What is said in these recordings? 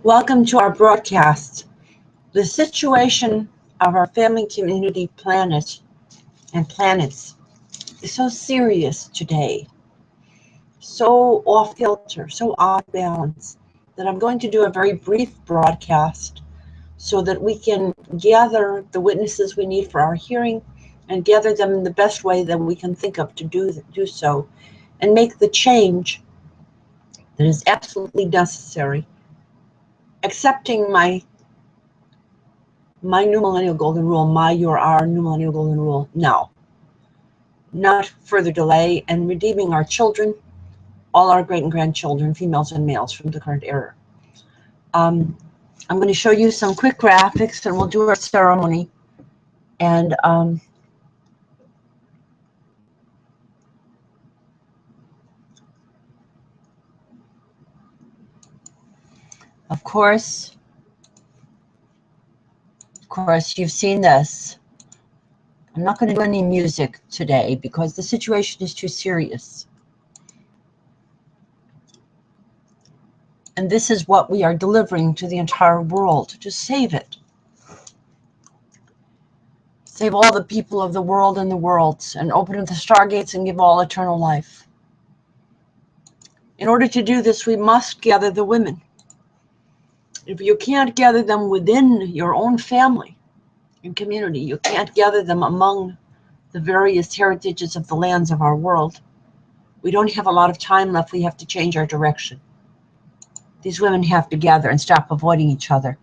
Welcome to our broadcast. The situation of our family, community, planet, and planets is so serious today, so off kilter, so off balance, that I'm going to do a very brief broadcast so that we can gather the witnesses we need for our hearing and gather them in the best way that we can think of to do so and make the change that is absolutely necessary. Accepting my new millennial golden rule, our new millennial golden rule now. Not further delay, and redeeming our children, all our great and grandchildren, females and males, from the current era. I'm going to show you some quick graphics and we'll do our ceremony. And of course, you've seen this. I'm not going to do any music today because the situation is too serious. And this is what we are delivering to the entire world, to save it. Save all the people of the world and the worlds, and open up the stargates and give all eternal life. In order to do this, we must gather the women. If you can't gather them within your own family and community, you can't gather them among the various heritages of the lands of our world. We don't have a lot of time left. We have to change our direction. These women have to gather and stop avoiding each other.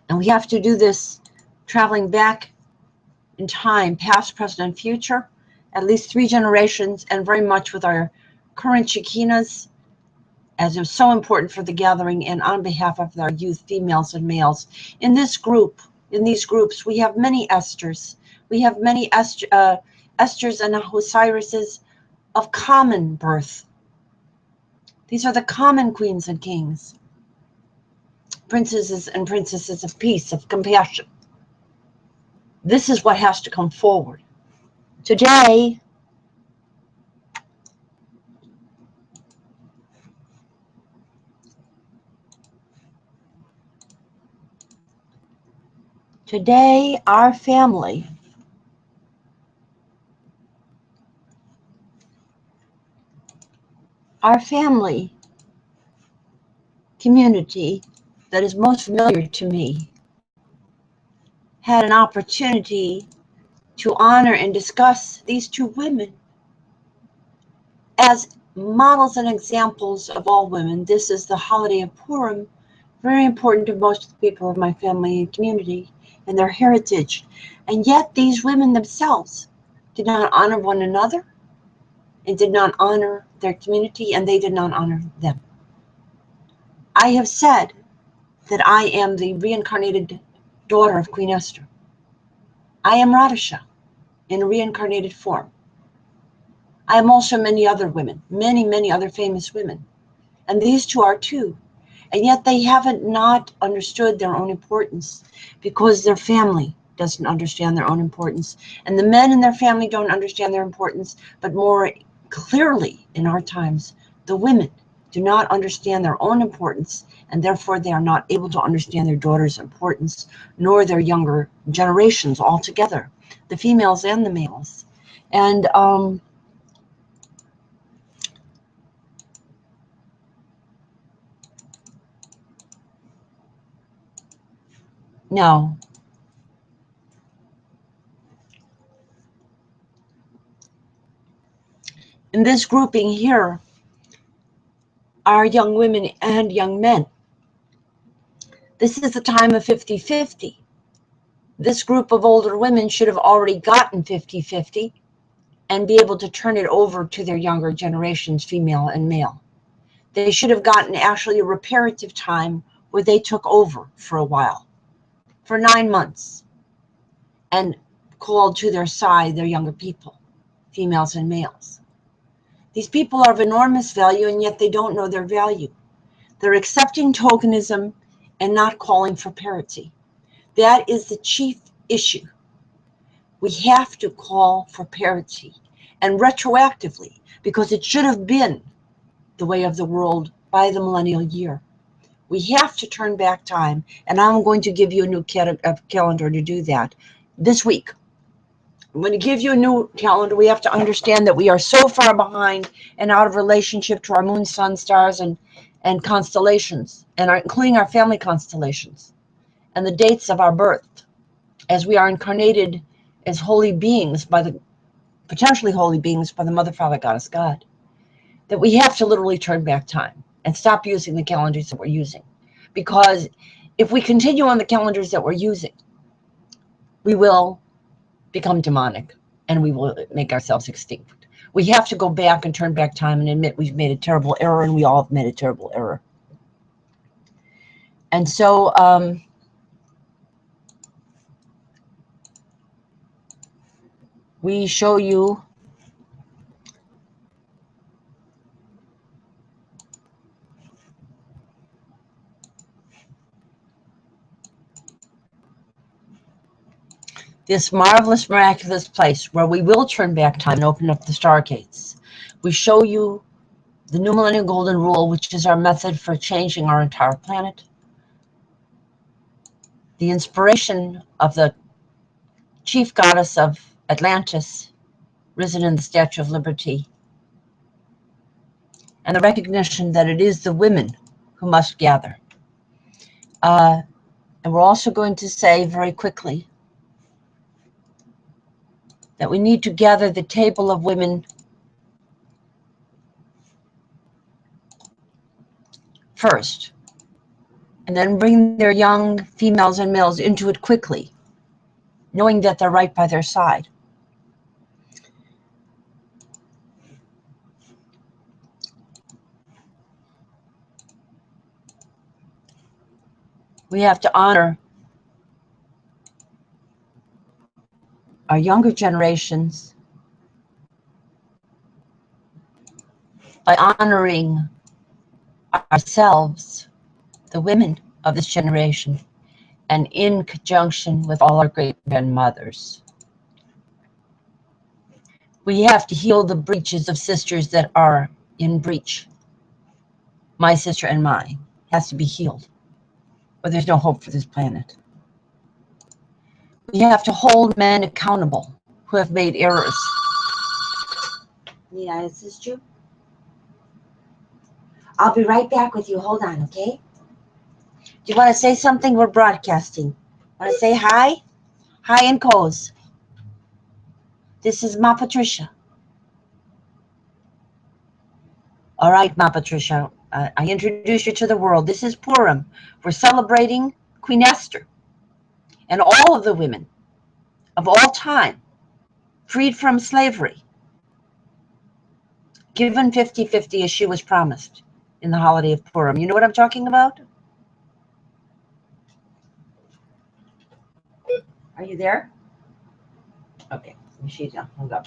And we have to do this traveling back in time, past, present, and future, at least 3 generations, and very much with our current Shekinahs, as is so important for the gathering, and on behalf of our youth, females and males. In these groups, we have many Esthers. We have many Esthers and Osiris's of common birth. These are the common queens and kings, princesses and princesses of peace, of compassion. This is what has to come forward. Today, our family community that is most familiar to me had an opportunity to honor and discuss these 2 women as models and examples of all women. This is the holiday of Purim, very important to most of the people of my family and community and their heritage. And yet these women themselves did not honor one another and did not honor their community, and they did not honor them. I have said that I am the reincarnated daughter of Queen Esther. I am Radisha in a reincarnated form. I am also many other women, many other famous women. And these 2 are too. And yet they haven't not understood their own importance because their family doesn't understand their own importance. And the men in their family don't understand their importance, but more clearly in our times, the women do not understand their own importance, and therefore they are not able to understand their daughters' importance, nor their younger generations altogether, the females and the males. And now, in this grouping here are young women and young men. This is the time of 50-50. This group of older women should have already gotten 50-50 and be able to turn it over to their younger generations, female and male. They should have gotten actually a reparative time where they took over for a while, for 9 months, and called to their side their younger people, females and males. These people are of enormous value, and yet they don't know their value. They're accepting tokenism and not calling for parity. That is the chief issue. We have to call for parity, and retroactively, because it should have been the way of the world by the millennial year. We have to turn back time, and I'm going to give you a new calendar to do that this week. I'm going to give you a new calendar. We have to understand that we are so far behind and out of relationship to our moon, sun, stars, and constellations, and including our family constellations and the dates of our birth, as we are incarnated as holy beings potentially holy beings by the Mother, Father, Goddess, God, that we have to literally turn back time and stop using the calendars that we're using. Because if we continue on the calendars that we're using, we will become demonic and we will make ourselves extinct. We have to go back and turn back time and admit we've made a terrible error, and we all have made a terrible error. And so we show you this marvelous, miraculous place where we will turn back time and open up the stargates. We show you the New Millennium Golden Rule, which is our method for changing our entire planet. The inspiration of the chief goddess of Atlantis, risen in the Statue of Liberty, and the recognition that it is the women who must gather. And we're also going to say very quickly that we need to gather the table of women first, and then bring their young females and males into it quickly, knowing that they're right by their side. We have to honor our younger generations by honoring ourselves, the women of this generation, and in conjunction with all our great-grandmothers. We have to heal the breaches of sisters that are in breach. My sister and mine has to be healed, or there's no hope for this planet. We have to hold men accountable who have made errors. Need I assist you? I'll be right back with you. Hold on, okay? Do you want to say something? We're broadcasting. Want to say hi? Hi in Coes. This is Ma Patricia. All right, Ma Patricia. I introduce you to the world. This is Purim. We're celebrating Queen Esther and all of the women of all time, freed from slavery, given 50-50 as she was promised in the holiday of Purim. You know what I'm talking about? Are you there? Okay, she's hung up.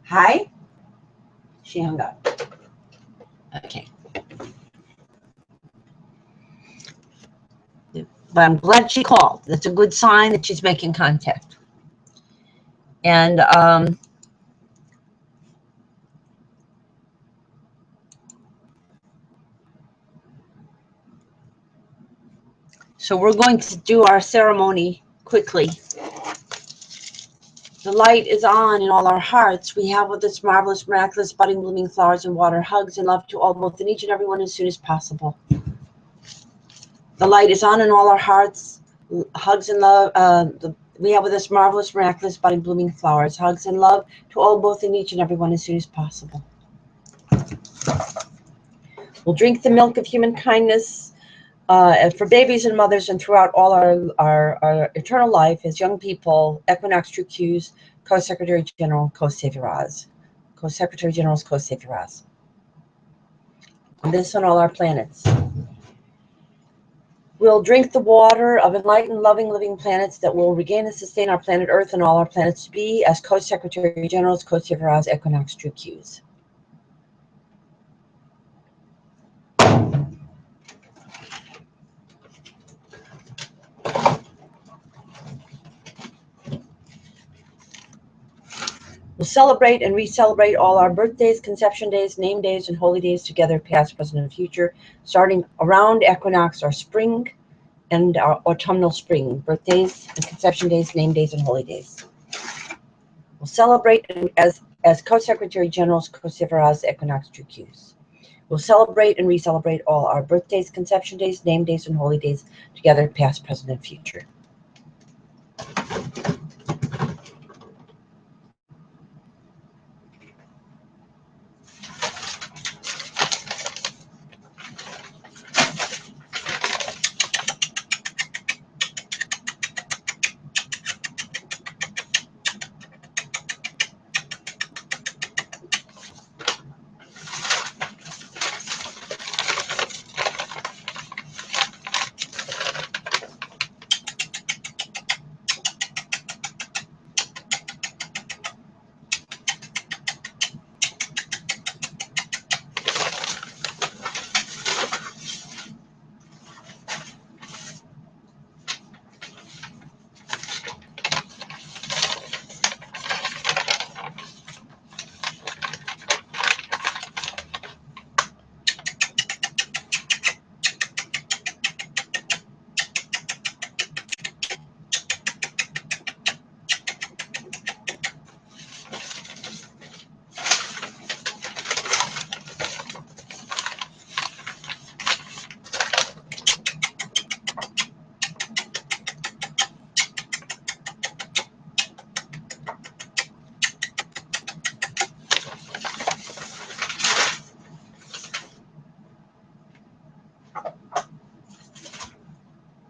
Hi? She hung up. Okay. But I'm glad she called. That's a good sign that she's making contact. And so we're going to do our ceremony quickly. The light is on in all our hearts. We have with us marvelous, miraculous, budding, blooming flowers and water, hugs and love to all, both in each and every one as soon as possible. The light is on in all our hearts. Hugs and love. We have with us marvelous, miraculous, budding, blooming flowers, hugs and love to all, both in each and every one as soon as possible. We'll drink the milk of human kindness for babies and mothers and throughout all our eternal life as young people, Equinox True Q's Co-Secretary General, Co-Savior's. Co-Secretary General's Co-Savior's. And this on all our planets. We'll drink the water of enlightened, loving, living planets that will regain and sustain our planet Earth and all our planets to be as Co-Secretary General's, Co-Savior's, Equinox True Q's. We'll celebrate and re-celebrate all our birthdays, conception days, name days, and holy days together, past, present, and future, starting around equinox, our spring and our autumnal spring, birthdays and conception days, name days, and holy days. We'll celebrate as Co-Secretary Generals Kosivaraz Equinox Trucuse. We'll celebrate and re-celebrate all our birthdays, conception days, name days, and holy days together, past, present, and future.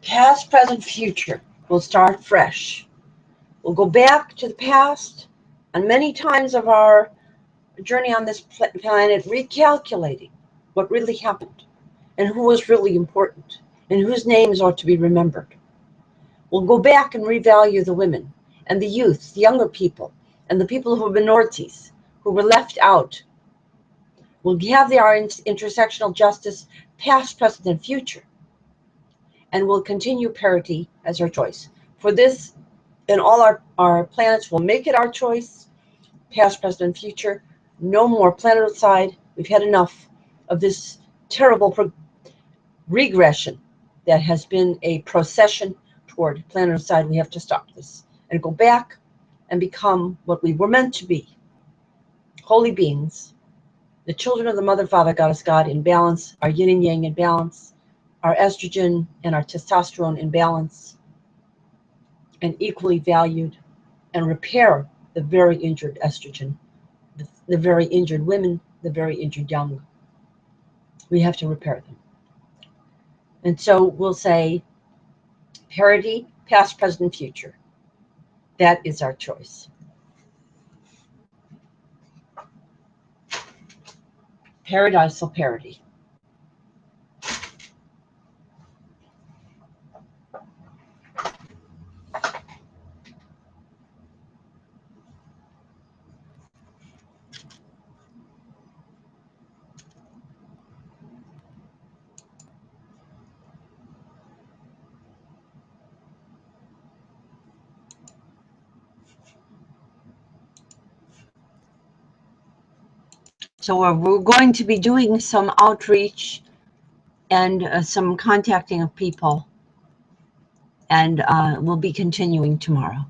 Past, present, future. We'll start fresh. We'll go back to the past and many times of our journey on this planet, recalculating what really happened and who was really important and whose names ought to be remembered. We'll go back and revalue the women and the youth, the younger people, and the people who are minorities, who were left out. We'll have our intersectional justice, past, present, and future. And we'll continue parity as our choice. For this and all our planets, will make it our choice, past, present, and future. No more planeticide. We've had enough of this terrible regression that has been a procession toward planeticide. We have to stop this and go back and become what we were meant to be. Holy beings, the children of the Mother, Father, Goddess, God in balance, our yin and yang in balance, our estrogen and our testosterone in balance, and equally valued, and repair the very injured estrogen, the very injured women, the very injured young. We have to repair them. And so we'll say parity, past, present, future. That is our choice. Paradisal parity. So we're going to be doing some outreach and some contacting of people, and we'll be continuing tomorrow.